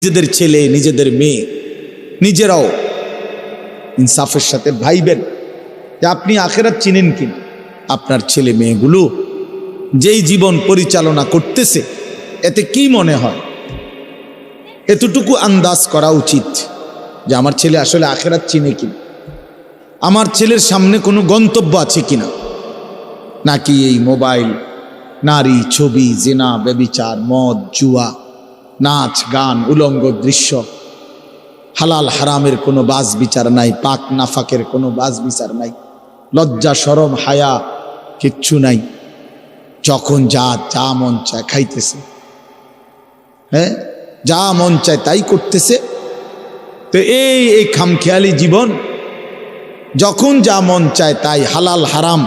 নিজেদের ছেলে নিজেদের মেয়ে নিজেরাও ইনসাফের সাথে ভাইবেন যে আপনি আখিরাত চিনেন কিনা। আপনার ছেলে মেয়েগুলো যেই জীবন পরিচালনা করতেছে এতে কি মনে হয়, এতটুকু আন্দাজ করা উচিত যে আমার ছেলে আসলে আখিরাত চিনে কিনা, আমার ছেলের সামনে কোনো গন্তব্য আছে কিনা, নাকি এই মোবাইল, নারী, ছবি, জিনা, ব্যভিচার, মদ, জুয়া, নাচ, গান, উলঙ্গ দৃশ্য, হালাল হারামের কোনো বাজ বিচার নাই, পাক নাফাকের কোনো বাজ বিচার নাই, লজ্জা শরম হায়া কিচ্ছু নাই, যখন যা যা মন চায় খাইতেছে, হ্যাঁ যা মন চায় তাই করতেছে। তো এই খামখেয়ালি জীবন, যখন যা মন চায় তাই, হালাল হারাম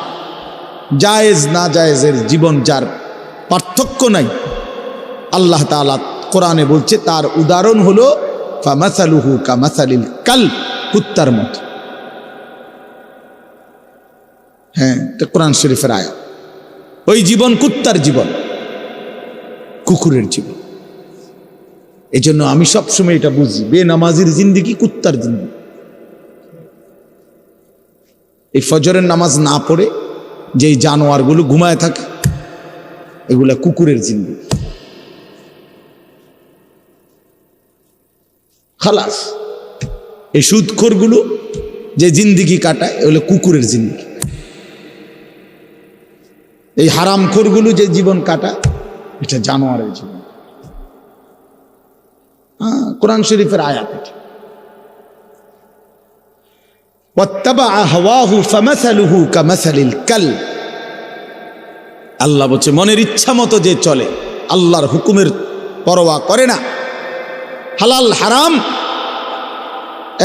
জায়েজ না জায়েজের জীবন, যার পার্থক্য নাই, আল্লাহ তাআলা কোরআনে বলছে তার উদাহরণ হলো ফামাসালুহু কামাসালিল কালব, কুত্তার মতো। হ্যাঁ, এটা কোরআন শরীফের আয়াত। ওই জীবন কুত্তার জীবন, কুকুরের জীবন। এই জন্য আমি সবসময় এটা বুঝি, বেনামাজির জিন্দেগি কুত্তার জিন্দেগি। এই ফজরের নামাজ না পড়ে যেই জানোয়ারগুলো ঘুমায় থাকে এগুলা কুকুরের জিন্দেগি। খালাস। এই সুদখোরগুলো যে জিন্দেগি কাটায় এগুলো কুকুরের জিন্দেগি। এই হারামখোরগুলো যে জীবন কাটায় এটা জানোয়ারের জীবন। হ্যাঁ, কোরআন শরীফের আয়াত এটা। ওয়াত্তাবাআ হাওয়াহু ফামাসালুহু কামাসালিল কালব। আল্লাহ বলছে মনের ইচ্ছা মতো যে চলে, আল্লাহর হুকুমের পরোয়া করে না, হালাল হারাম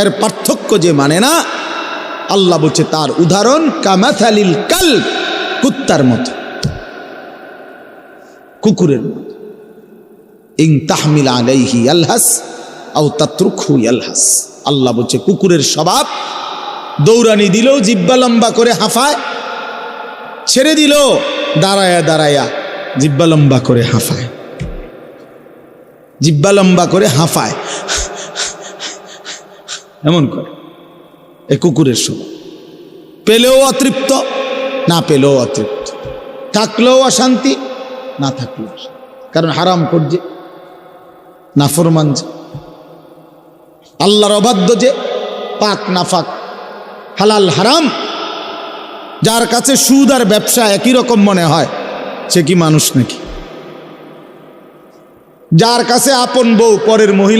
এর পার্থক্য যে মানে না, আল্লাহ বলছে তার উদাহরণ কামাসালিল কালব, কুত্তার মতো, কুকুরের মতো। ইন তাহমিল আলাইহি ইয়ালহাস আও তাতরুকহু ইয়ালহাস। আল্লাহ বলছে কুকুরের স্বভাব, দৌড়ানি দিলেও জিহ্বা লম্বা করে হাঁফায়, ছেড়ে দিল দাঁড়ায়া দাঁড়ায়া জিহ্বা লম্বা করে হাঁফায়, জিহ্বা লম্বা করে হাঁফায়, এমন করে। এ কুকুরের স্বভাব। পেলেও অতৃপ্ত, না পেলেও অতৃপ্ত, থাকলেও অশান্তি, না থাকলেও অশান্তি। কারণ হারাম করছে, নাফরমান যে, আল্লাহর অবাধ্য যে, পাক নাফাক, হালাল হারাম, যার কাছে সুদ আর ব্যবসা একই রকম মনে হয় সে কি মানুষ নাকি? যার কাছে আপন বউ পরের মহিলা